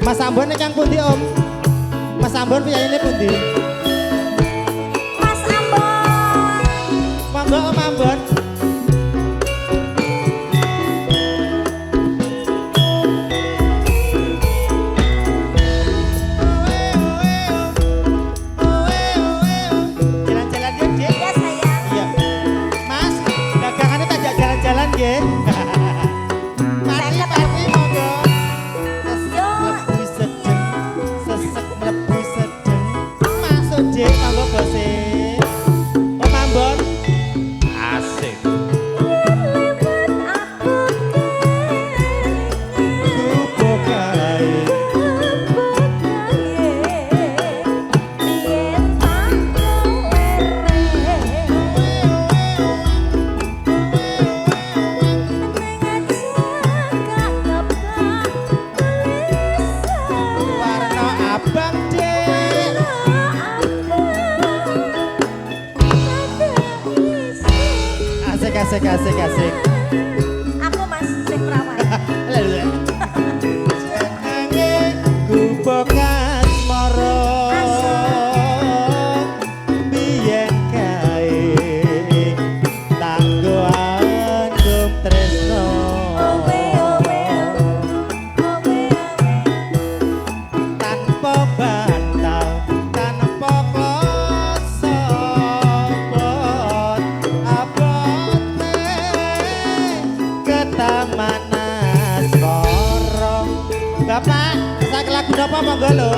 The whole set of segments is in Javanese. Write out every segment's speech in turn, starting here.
Mas Ambon kang pundi Om? Mas Ambon piyane pundi? Mas Ambon. Monggo Om Ambon. Jalan-jalan ya, Dik. Ya sayang. Iya. Mas, dagangannya tak ajak jalan-jalan nggih. Mari mari monggo. Yo. Mlebu sedeng, sesek mlebu sedeng. Masuk Dik, monggo bose. Om Ambon. Asik. Lewat aku Gubuk kae. Warna abang Dik. Asik asik asik asik. Aku Mas sing perawan. Lha. Jenenge Gubuk Asmara. Biyen kae tak nggo andum tresno. Tanpa bantal, tanpa kloso, abote ke Taman Asmara. Bapak, sak lagu napa monggo lho?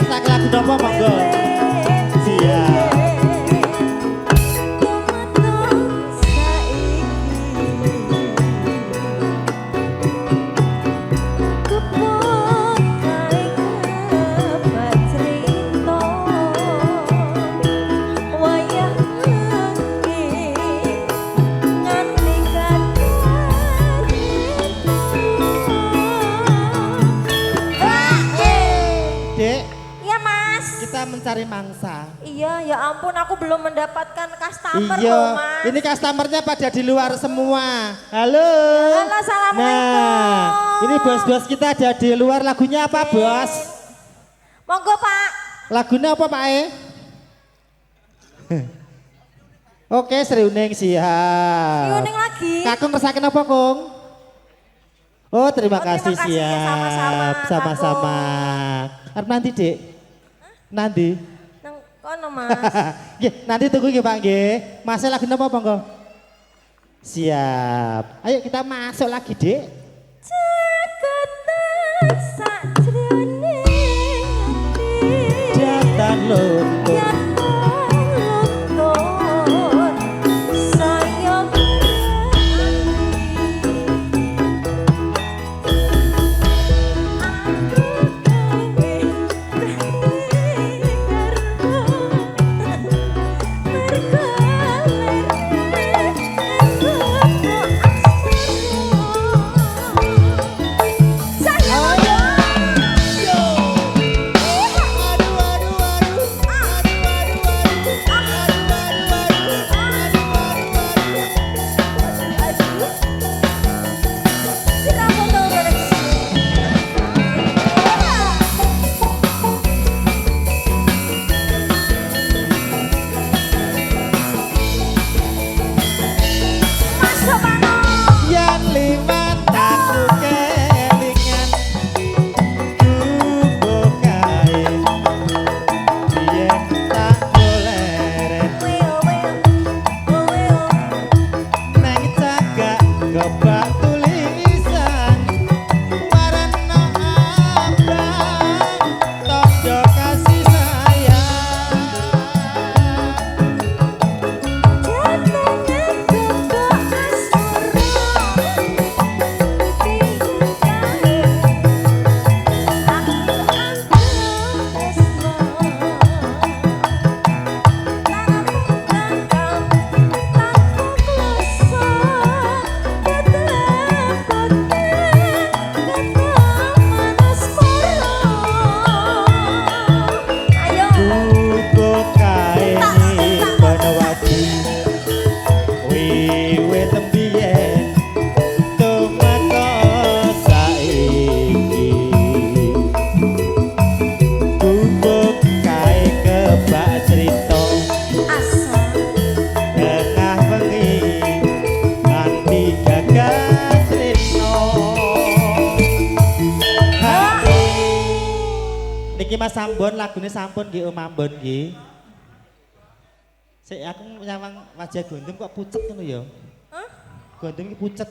Sak lagu napa monggo? Siap. Dek, Iya Mas. kita mencari mangsa. Iya, ya ampun aku belum mendapatkan customer Iya, loh Mas. ini customernya pada di luar semua. Halo. Halo, assalamualaikum. Nah, ini bos-bos kita ada di luar. Lagunya apa, Bos? Monggo Pak. Lagunya apa, Pak E? Oke, Sriuning siap. Yuning lagi. Kakung ngesakin apa, Kung? Oh, terima Oh, terima kasih kasih ya, siap. sama-sama, Sama-sama. Arep nanti, Dek. Nanti. Nang kono Mas. Nggih, nanti tunggu nggih, Pak nggih. Masih lagu napa monggo? Siap. Ayo kita masuk lagi, Dek. Jakarta sakjroning ati. Jatan luntur. Niki Mas Ambon lagune sampun nggih Om Ambon nggih. Sik aku nyawang wajah Gondem kok pucet ngono ya. Hah? Gondem iki pucet.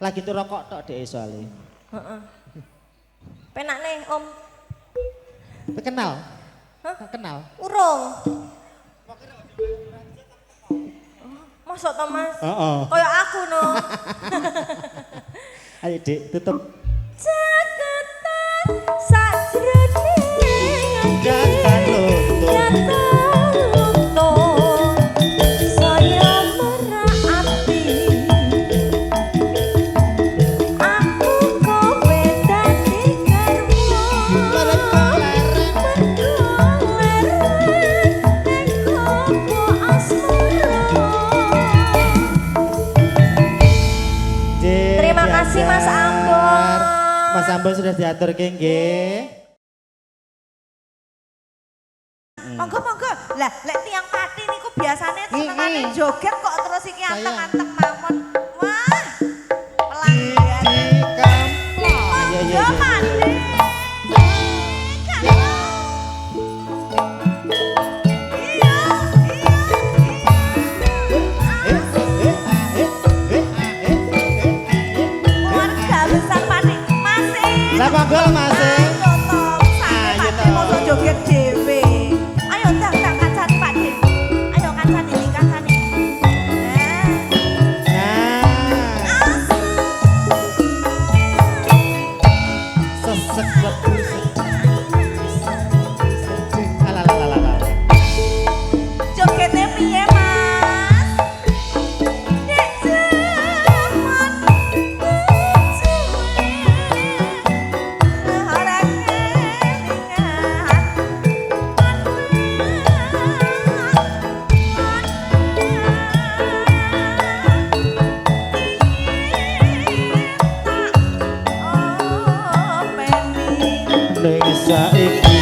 Lagi tuh rokok tok dhek soalé. Heeh. Penak nih Om. Kenal? Hah? Kenal. Urung. Masuk to Mas? Heeh. Kayak aku no. Ayo Dik, tutup. Caketan sajroning Jangan luntur. Saya merhati aku kowe dadi karma Mergo leren. Dik, Terima kasih Mas diajar. Ambon. Mas Ambon sudah diatur nggih. Monggo. Lah, lek tiang pati niku biasane senengane Mm-mm. joget kok terus iki Saya. anteng-anteng mawon. Wah. Pelanggan. Di kamplong. Iya, iya, Monggo, iya. Mandi. Keluarga besar Pati. Masih. Lah monggo Mas. Ayo toh, sampe Ayo, Pati toh. mosok joget dhewe. Ayo tak kancani Pati. Ayo kancani iki kancani. Nah, sesek lebu sedih. Alalalala. Jogetnya piye Mas? Nek jaman ora Ning saiki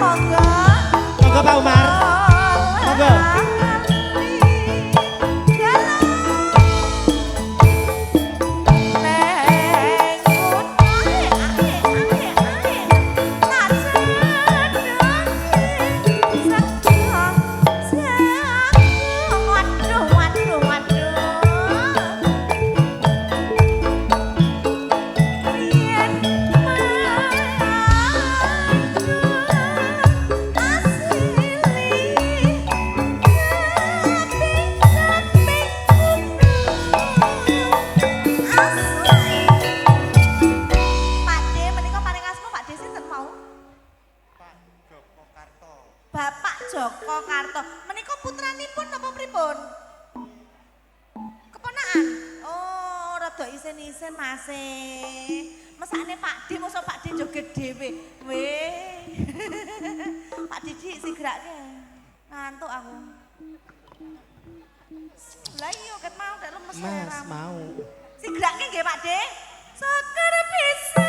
monggo Pak Umar. Monggo. Bapak Joko Karto, menika putranipun napa pripun? Keponakan. Oh, rada isin-isin Mas. Mesakne Pak D mosok Pak D joget dhewe. Weh. Pak Didi sing gerake. Ngantuk aku. Lah iya ket mau dak lemes Mas mau. sing gerake nggih Pak D. Seger bisa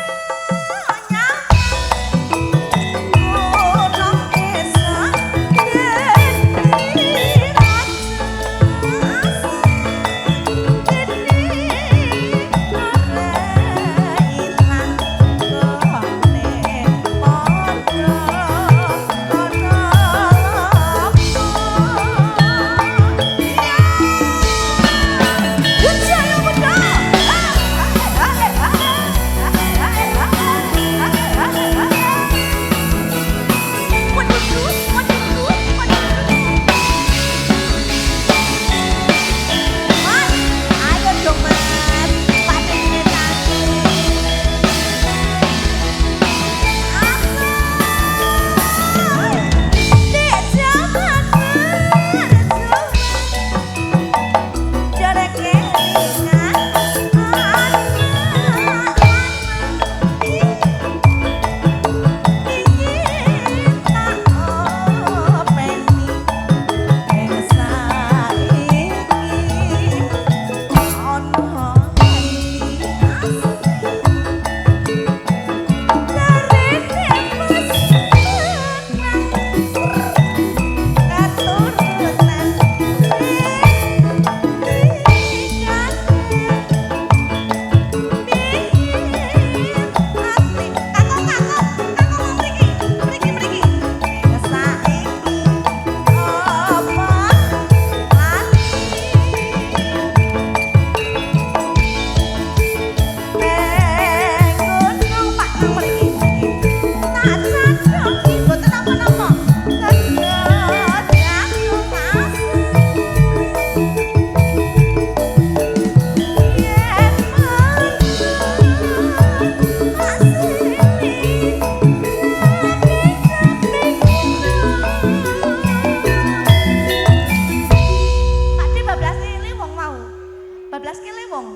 12 kele wong.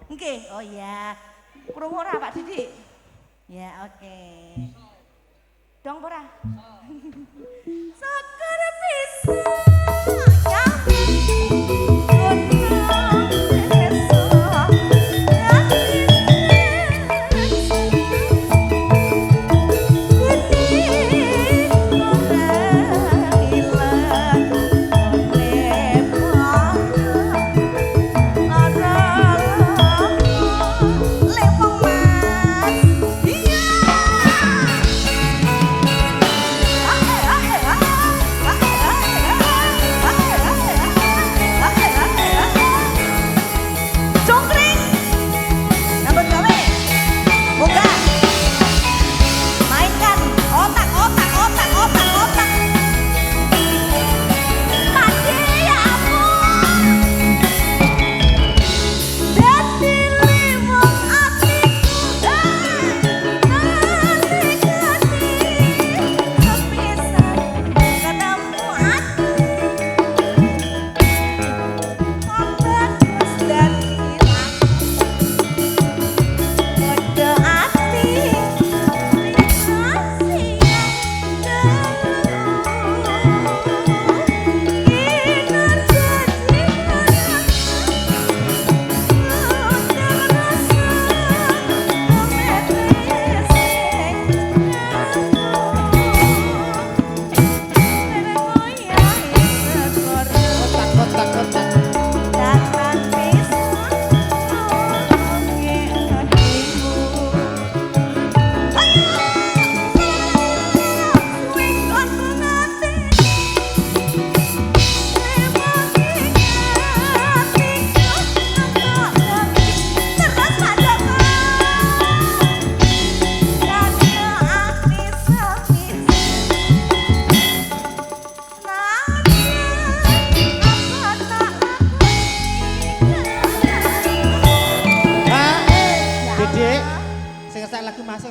Nggih. Oh iya. Krungu ora Pak Didik? Ya, oke. Dong ora? Sakar bisa ya.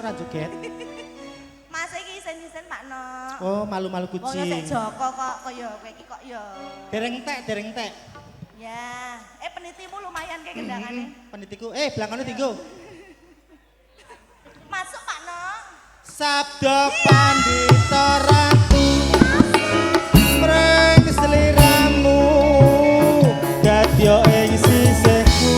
ora joget? Mas iki isen-isen Pak No. Oh, malu-malu Wong kucing. sik Joko kok kaya kowe iki kok ya. Dereng entek. Ya, penitimu lumayan kayak gendangane. Penitiku, belakangnya tinggo. Masuk Pak No. Sabda pandita ratu mreng sliramu dadya ing sisihku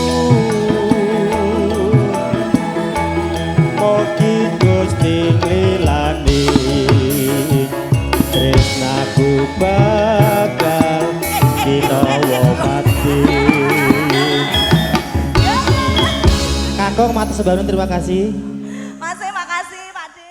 mugi Gusti nglilani tresnaku bakal ginawa pati. Kakung Mata Sebarun, terima kasih. Mas, makasih Pak De.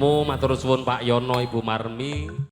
matur suwun Pak Yono, Ibu Marmi.